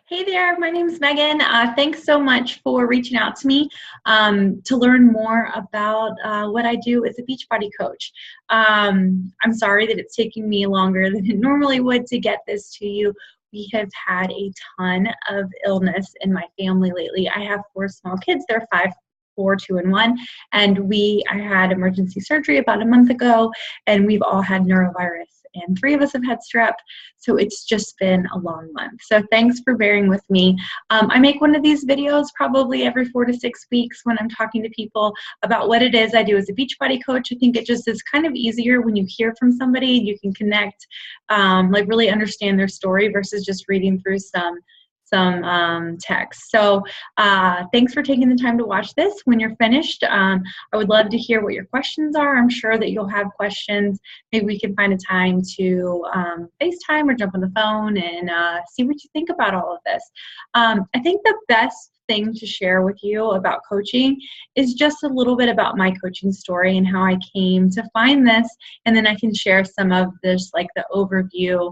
Hey there, my name's Megan. Thanks so much for reaching out to me to learn more about what I do as a Beachbody coach. I'm sorry that it's taking me longer than it normally would to get this to you. We have had a ton of illness in my family lately. I have four small kids. They're 5, 4, 2, and 1. And I had emergency surgery about a month ago, and we've all had neurovirus. And 3 of us have had strep, so it's just been a long month. So thanks for bearing with me. I make one of these videos probably every 4 to 6 weeks when I'm talking to people about what it is I do as a Beachbody coach. I think it just is kind of easier when you hear from somebody, you can connect, like really understand their story versus just reading through some text. So thanks for taking the time to watch this. When you're finished, I would love to hear what your questions are. I'm sure that you'll have questions. Maybe we can find a time to FaceTime or jump on the phone and see what you think about all of this. I think the best thing to share with you about coaching is just a little bit about my coaching story and how I came to find this, and then I can share some of this, like the overview,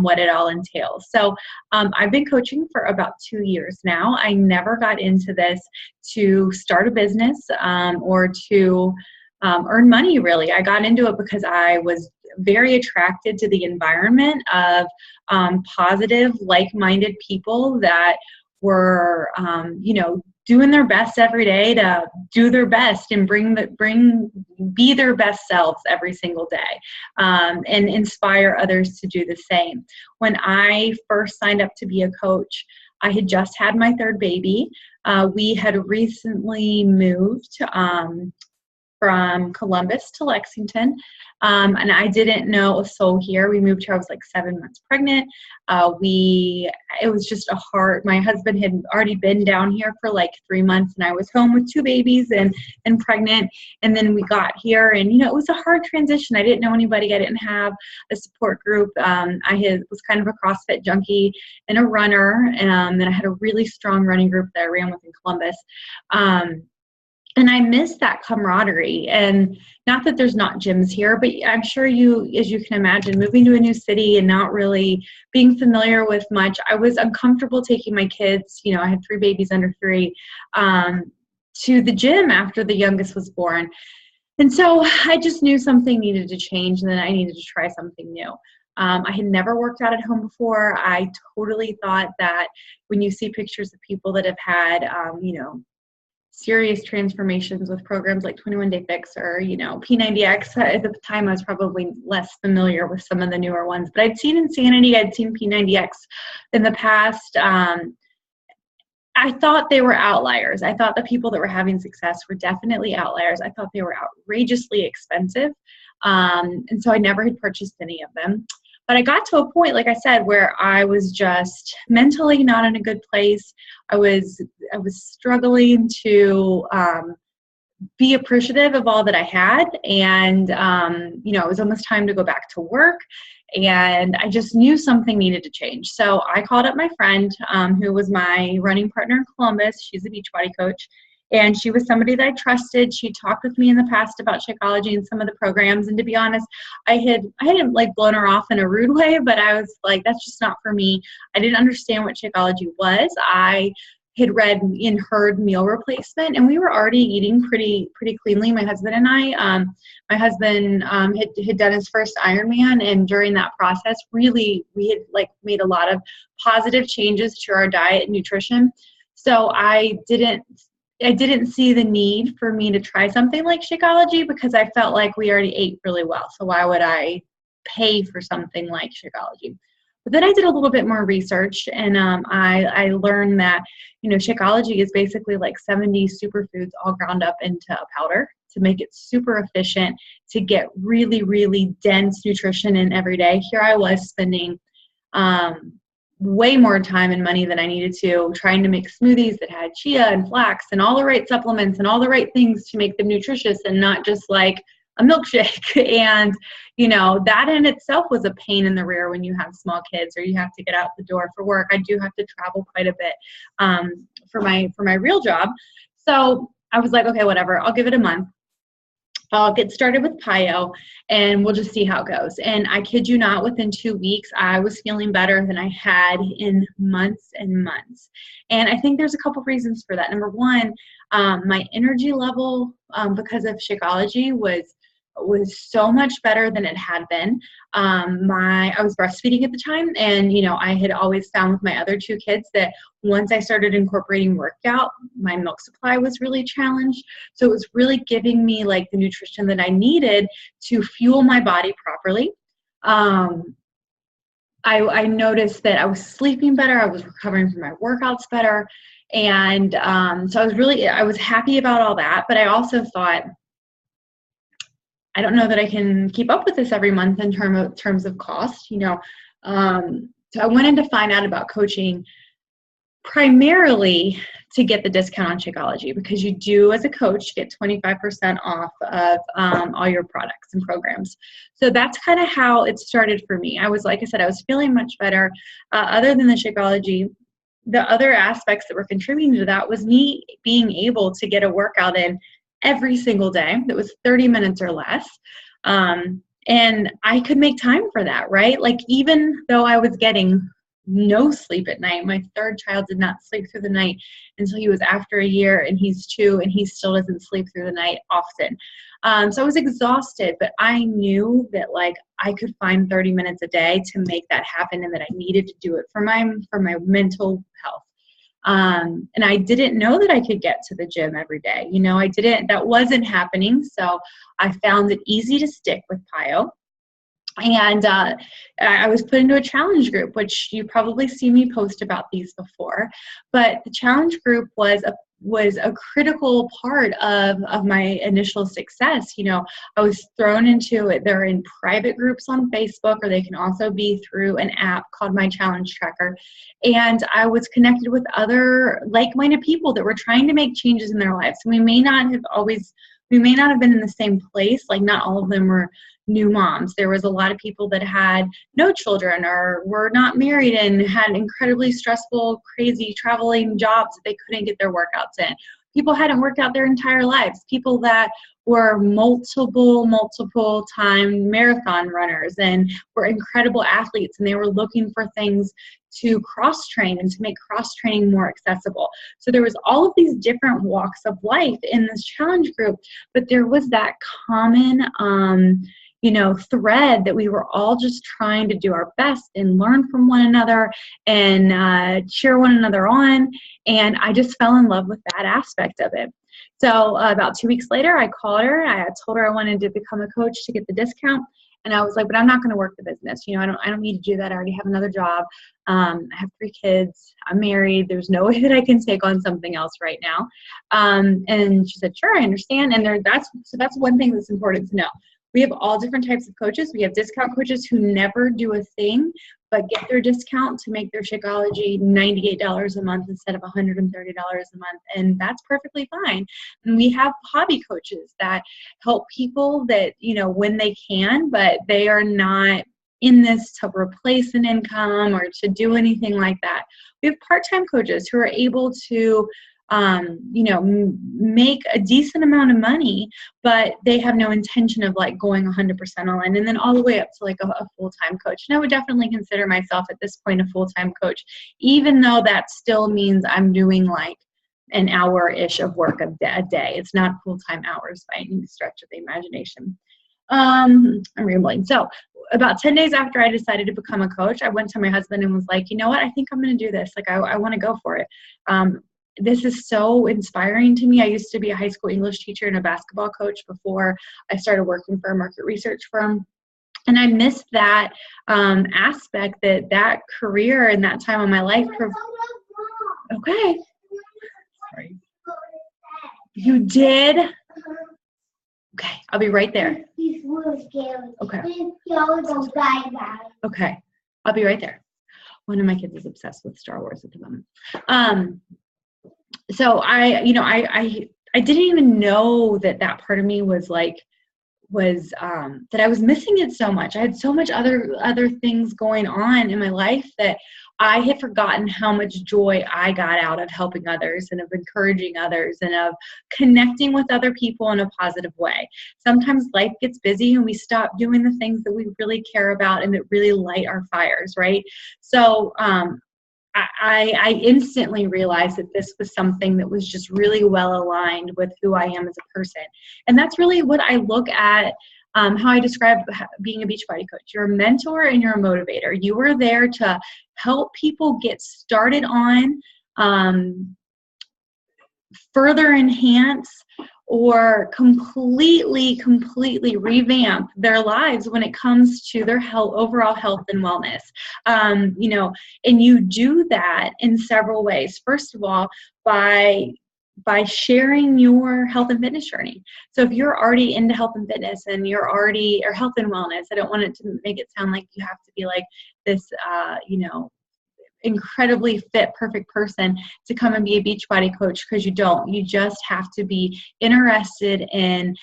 what it all entails. So I've been coaching for about 2 years now. I never got into this to start a business or to earn money, really. I got into it because I was very attracted to the environment of positive, like-minded people that were, doing their best every day to do their best and be their best selves every single day, and inspire others to do the same. When I first signed up to be a coach, I had just had my 3rd baby. We had recently moved from Columbus to Lexington, and I didn't know a soul here. We moved here, I was like 7 months pregnant. It was just my husband had already been down here for like 3 months, and I was home with 2 babies and pregnant. And then we got here, and it was a hard transition. I didn't know anybody. I didn't have a support group. Was kind of a CrossFit junkie and a runner, and I had a really strong running group that I ran with in Columbus. And I miss that camaraderie. And not that there's not gyms here, but I'm sure as you can imagine, moving to a new city and not really being familiar with much, I was uncomfortable taking my kids, I had 3 babies under 3, to the gym after the youngest was born. And so I just knew something needed to change, and then I needed to try something new. I had never worked out at home before. I totally thought that when you see pictures of people that have had, serious transformations with programs like 21 Day Fix or, P90X. At the time, I was probably less familiar with some of the newer ones, but I'd seen Insanity, I'd seen P90X in the past. I thought they were outliers. I thought the people that were having success were definitely outliers. I thought they were outrageously expensive. And so I never had purchased any of them. But I got to a point, like I said, where I was just mentally not in a good place. I was struggling to be appreciative of all that I had. And, it was almost time to go back to work. And I just knew something needed to change. So I called up my friend, who was my running partner in Columbus. She's a Beachbody coach. And she was somebody that I trusted. She talked with me in the past about Shakeology and some of the programs. And to be honest, I hadn't like blown her off in a rude way, but I was like, that's just not for me. I didn't understand what Shakeology was. I had read and heard meal replacement, and we were already eating pretty cleanly, my husband and I. My husband had done his first Ironman, and during that process, really, we had like made a lot of positive changes to our diet and nutrition. So I didn't see the need for me to try something like Shakeology because I felt like we already ate really well. So why would I pay for something like Shakeology? But then I did a little bit more research, and I learned that, Shakeology is basically like 70 superfoods all ground up into a powder to make it super efficient to get really, really dense nutrition in every day. Here I was spending way more time and money than I needed to, trying to make smoothies that had chia and flax and all the right supplements and all the right things to make them nutritious and not just like a milkshake. And, that in itself was a pain in the rear when you have small kids or you have to get out the door for work. I do have to travel quite a bit for my real job. So I was like, okay, whatever, I'll give it a month. I'll get started with PIO and we'll just see how it goes. And I kid you not, within 2 weeks, I was feeling better than I had in months and months. And I think there's a couple reasons for that. Number one, my energy level, because of Shakeology, was so much better than it had been. I was breastfeeding at the time, and I had always found with my other 2 kids that once I started incorporating workout, my milk supply was really challenged. So it was really giving me like the nutrition that I needed to fuel my body properly. I noticed that I was sleeping better. I was recovering from my workouts better. And so I was happy about all that. But I also thought, I don't know that I can keep up with this every month in terms of cost, So I wanted to find out about coaching primarily to get the discount on Shakeology, because you do, as a coach, get 25% off of all your products and programs. So that's kind of how it started for me. Like I said, I was feeling much better. Other than the Shakeology, the other aspects that were contributing to that was me being able to get a workout in every single day that was 30 minutes or less. And I could make time for that, right? Like, even though I was getting no sleep at night, my 3rd child did not sleep through the night until he was after a year, and he's 2, and he still doesn't sleep through the night often. So I was exhausted, but I knew that like I could find 30 minutes a day to make that happen, and that I needed to do it for my mental health. And I didn't know that I could get to the gym every day. That wasn't happening. So I found it easy to stick with PIO. And I was put into a challenge group, which you probably see me post about these before. But the challenge group was a critical part of my initial success. I was thrown into it. They're in private groups on Facebook, or they can also be through an app called My Challenge Tracker. And I was connected with other like-minded people that were trying to make changes in their lives. And we may not have been in the same place. Like, not all of them were new moms. There was a lot of people that had no children or were not married and had incredibly stressful, crazy traveling jobs that they couldn't get their workouts in. People hadn't worked out their entire lives. People that were multiple time marathon runners and were incredible athletes, and they were looking for things to cross-train and to make cross-training more accessible. So there was all of these different walks of life in this challenge group, but there was that common thread that we were all just trying to do our best and learn from one another and cheer one another on. And I just fell in love with that aspect of it. So about 2 weeks later, I called her. I told her I wanted to become a coach to get the discount. And I was like, but I'm not going to work the business. I don't need to do that. I already have another job. I have 3 kids. I'm married. There's no way that I can take on something else right now. And she said, sure, I understand. And that's one thing that's important to know. We have all different types of coaches. We have discount coaches who never do a thing, but get their discount to make their Shakeology $98 a month instead of $130 a month. And that's perfectly fine. And we have hobby coaches that help people that, when they can, but they are not in this to replace an income or to do anything like that. We have part-time coaches who are able to make a decent amount of money, but they have no intention of like going 100% all in, and then all the way up to like a full-time coach. And I would definitely consider myself at this point a full-time coach, even though that still means I'm doing like an hour-ish of work a day. It's not full-time hours by any stretch of the imagination. I'm rambling. So about 10 days after I decided to become a coach, I went to my husband and was like, you know what? I think I'm going to do this. Like, I want to go for it. This is so inspiring to me. I used to be a high school English teacher and a basketball coach before I started working for a market research firm. And I missed that aspect, that career and that time of my life. Okay. Sorry. You did? Okay, I'll be right there. Okay. Okay, I'll be right there. One of my kids is obsessed with Star Wars at the moment. So I didn't even know that part of me was that I was missing it so much. I had so much other things going on in my life that I had forgotten how much joy I got out of helping others and of encouraging others and of connecting with other people in a positive way. Sometimes life gets busy and we stop doing the things that we really care about and that really light our fires, right? So I instantly realized that this was something that was just really well aligned with who I am as a person. And that's really what I look at, how I describe being a Beachbody coach. You're a mentor and you're a motivator. You are there to help people get started on, further enhance, or completely revamp their lives when it comes to their health, overall health and wellness. And you do that in several ways. First of all, by sharing your health and fitness journey. So if you're already into health and fitness and you're already, or health and wellness, I don't want it to make it sound like you have to be like this, incredibly fit, perfect person to come and be a Beachbody coach, because you don't. You just have to be interested in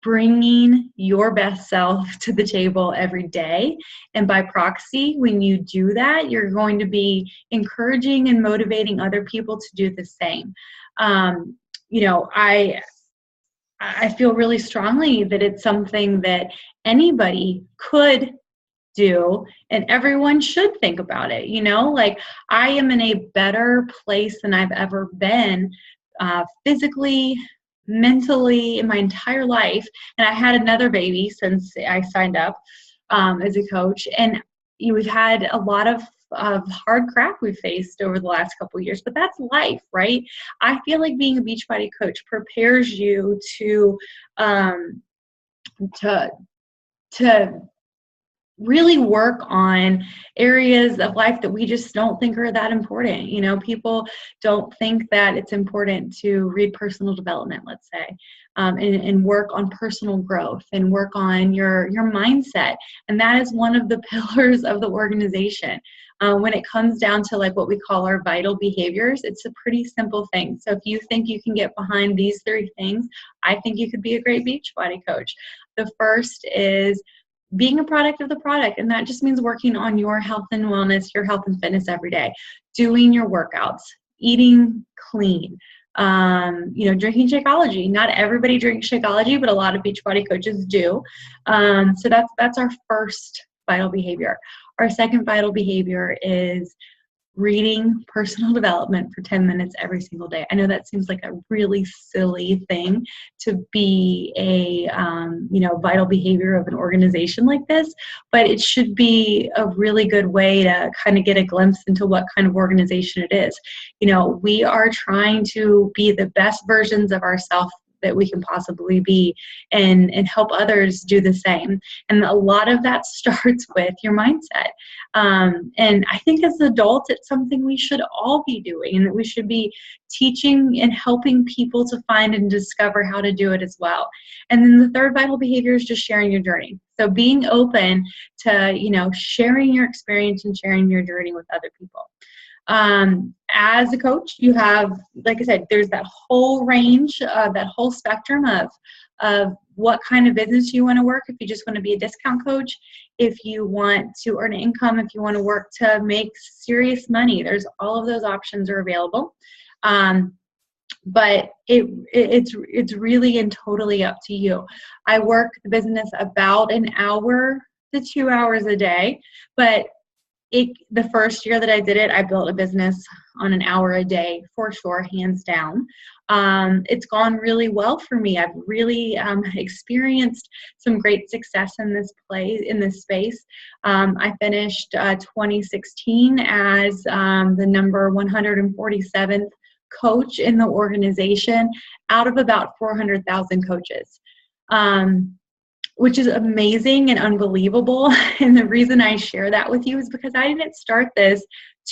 bringing your best self to the table every day. And by proxy, when you do that, you're going to be encouraging and motivating other people to do the same. I feel really strongly that it's something that anybody could do, and everyone should think about it. Like, I am in a better place than I've ever been, physically, mentally, in my entire life. And I had another baby since I signed up as a coach, and we've had a lot of hard crap we've faced over the last couple of years, but that's life, right? I feel like being a Beachbody coach prepares you to really work on areas of life that we just don't think are that important. People don't think that it's important to read personal development, let's say, and work on personal growth and work on your mindset. And that is one of the pillars of the organization. When it comes down to like what we call our vital behaviors, it's a pretty simple thing. So if you think you can get behind these 3 things, I think you could be a great Beachbody coach. The first is being a product of the product. And that just means working on your health and wellness, your health and fitness every day, doing your workouts, eating clean, drinking Shakeology. Not everybody drinks Shakeology, but a lot of Beachbody coaches do. So that's our first vital behavior. Our second vital behavior is reading personal development for 10 minutes every single day. I know that seems like a really silly thing to be a, vital behavior of an organization like this, but it should be a really good way to kind of get a glimpse into what kind of organization it is. We are trying to be the best versions of ourselves that we can possibly be, and help others do the same. And a lot of that starts with your mindset. And I think as adults, it's something we should all be doing, and that we should be teaching and helping people to find and discover how to do it as well. And then the third vital behavior is just sharing your journey. So being open to, sharing your experience and sharing your journey with other people. As a coach, you have, like I said, there's that whole range, that whole spectrum of what kind of business you want to work. If you just want to be a discount coach, if you want to earn income, if you want to work to make serious money, there's all of those options are available. But it's really and totally up to you. I work the business about an hour to 2 hours a day, but the first year that I did it, I built a business on an hour a day for sure, hands down. It's gone really well for me. I've really experienced some great success in this space. I finished 2016 as the number 147th coach in the organization out of about 400,000 coaches. Which is amazing and unbelievable. And the reason I share that with you is because I didn't start this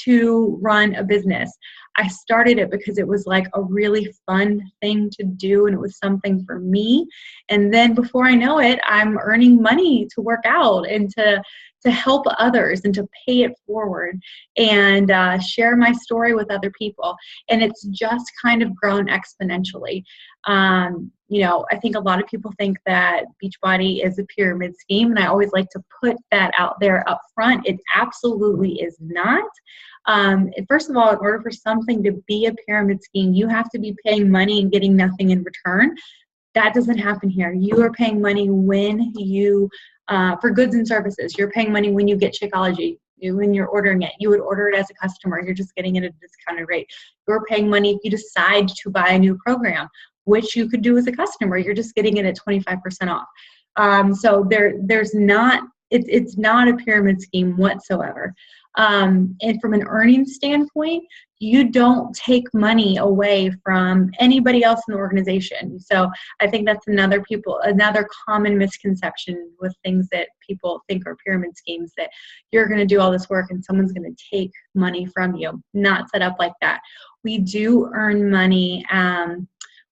to run a business. I started it because it was like a really fun thing to do, and it was something for me. And then before I know it, I'm earning money to work out and to help others and to pay it forward and share my story with other people. And it's just kind of grown exponentially. I think a lot of people think that Beachbody is a pyramid scheme, and I always like to put that out there up front. It absolutely is not. First of all, in order for something to be a pyramid scheme, you have to be paying money and getting nothing in return. That doesn't happen here. You are paying money when you, for goods and services. You're paying money when you get Shakeology. When you're ordering it, you would order it as a customer. You're just getting it at a discounted rate. You're paying money if you decide to buy a new program, which you could do as a customer. You're just getting it at 25% off. So there's not, it's not a pyramid scheme whatsoever. And from an earnings standpoint, you don't take money away from anybody else in the organization. So I think that's another common misconception with things that people think are pyramid schemes, that you're going to do all this work and someone's going to take money from you. Not set up like that. We do earn money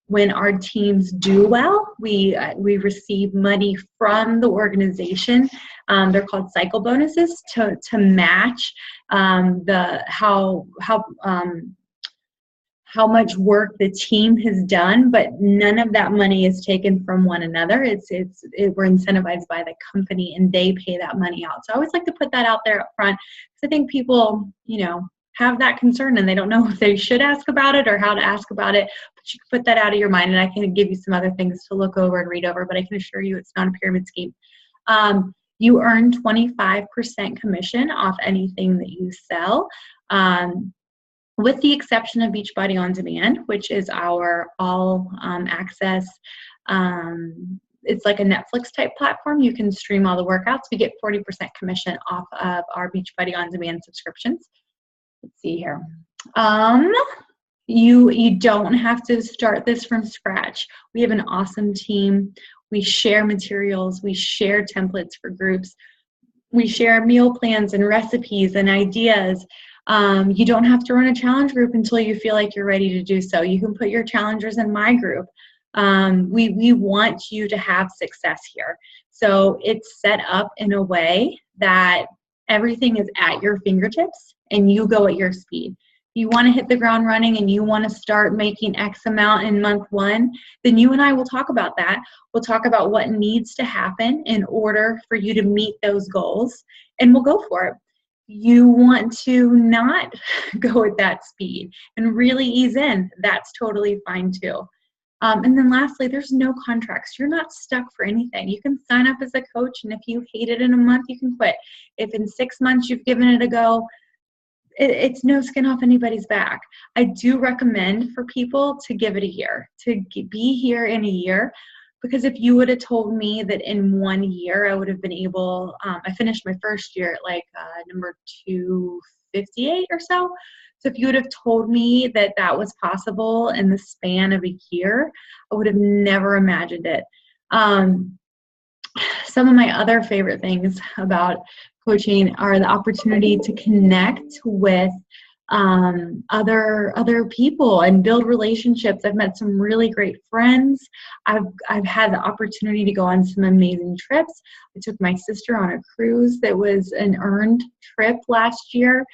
when our teams do well. We receive money from the organization. They're called cycle bonuses to match how much work the team has done, but none of that money is taken from one another. We're incentivized by the company, and they pay that money out. So I always like to put that out there up front, because I think people, have that concern and they don't know if they should ask about it or how to ask about it. But you can put that out of your mind, and I can give you some other things to look over and read over, but I can assure you it's not a pyramid scheme. You earn 25% commission off anything that you sell, with the exception of Beachbody On Demand, which is our all access. It's like a Netflix type platform. You can stream all the workouts. We get 40% commission off of our Beachbody On Demand subscriptions. Let's see here. You don't have to start this from scratch. We have an awesome team. We share materials. We share templates for groups. We share meal plans and recipes and ideas. You don't have to run a challenge group until you feel like you're ready to do so. You can put your challengers in my group. We want you to have success here. So it's set up in a way that everything is at your fingertips and you go at your speed. You want to hit the ground running and you want to start making X amount in month 1, then you and I will talk about that. We'll talk about what needs to happen in order for you to meet those goals, and we'll go for it. You want to not go at that speed and really ease in, that's totally fine too. And then lastly, there's no contracts. You're not stuck for anything. You can sign up as a coach, and if you hate it in a month, you can quit. If in 6 months you've given it a go, it's no skin off anybody's back. I do recommend for people to give it a year, to be here in a year, because if you would have told me that in 1 year I would have been able, I finished my first year at like number 258 or so. So if you would have told me that that was possible in the span of a year, I would have never imagined it. Some of my other favorite things about coaching are the opportunity to connect with other people and build relationships. I've met some really great friends. I've had the opportunity to go on some amazing trips. I took my sister on a cruise that was an earned trip last year.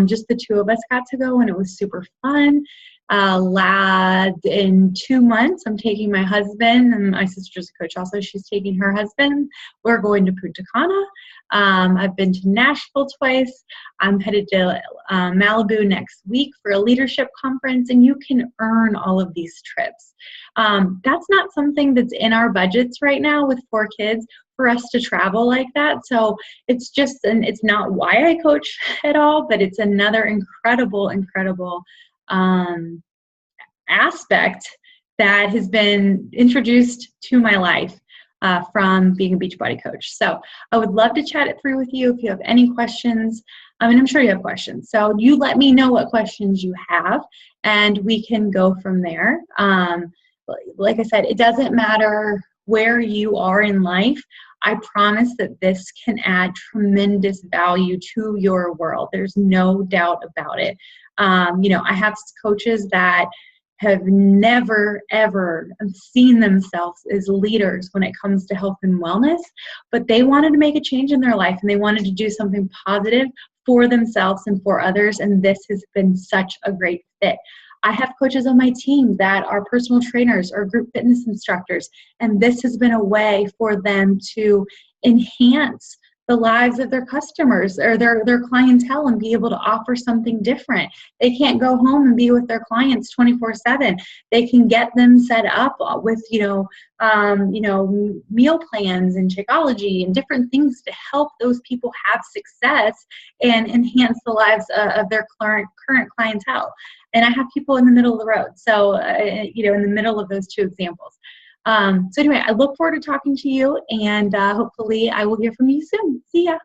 Just the two of us got to go, and it was super fun. In 2 months, I'm taking my husband, and my sister's a coach also. She's taking her husband. We're going to Punta Cana. I've been to Nashville twice. I'm headed to Malibu next week for a leadership conference, and you can earn all of these trips. That's not something that's in our budgets right now with 4 kids for us to travel like that. So it's just, and it's not why I coach at all, but it's another incredible aspect that has been introduced to my life from being a Beachbody coach. So I would love to chat it through with you if you have any questions. I mean, I'm sure you have questions. So you let me know what questions you have, and we can go from there. Like I said, it doesn't matter where you are in life. I promise that this can add tremendous value to your world. There's no doubt about it. I have coaches that have never, ever seen themselves as leaders when it comes to health and wellness, but they wanted to make a change in their life and they wanted to do something positive for themselves and for others, and this has been such a great fit. I have coaches on my team that are personal trainers or group fitness instructors, and this has been a way for them to enhance the lives of their customers or their clientele and be able to offer something different. They can't go home and be with their clients 24/7. They can get them set up with, meal plans and Shakeology and different things to help those people have success and enhance the lives of their current clientele. And I have people in the middle of the road. So, in the middle of those two examples. So anyway, I look forward to talking to you, and hopefully I will hear from you soon. See ya.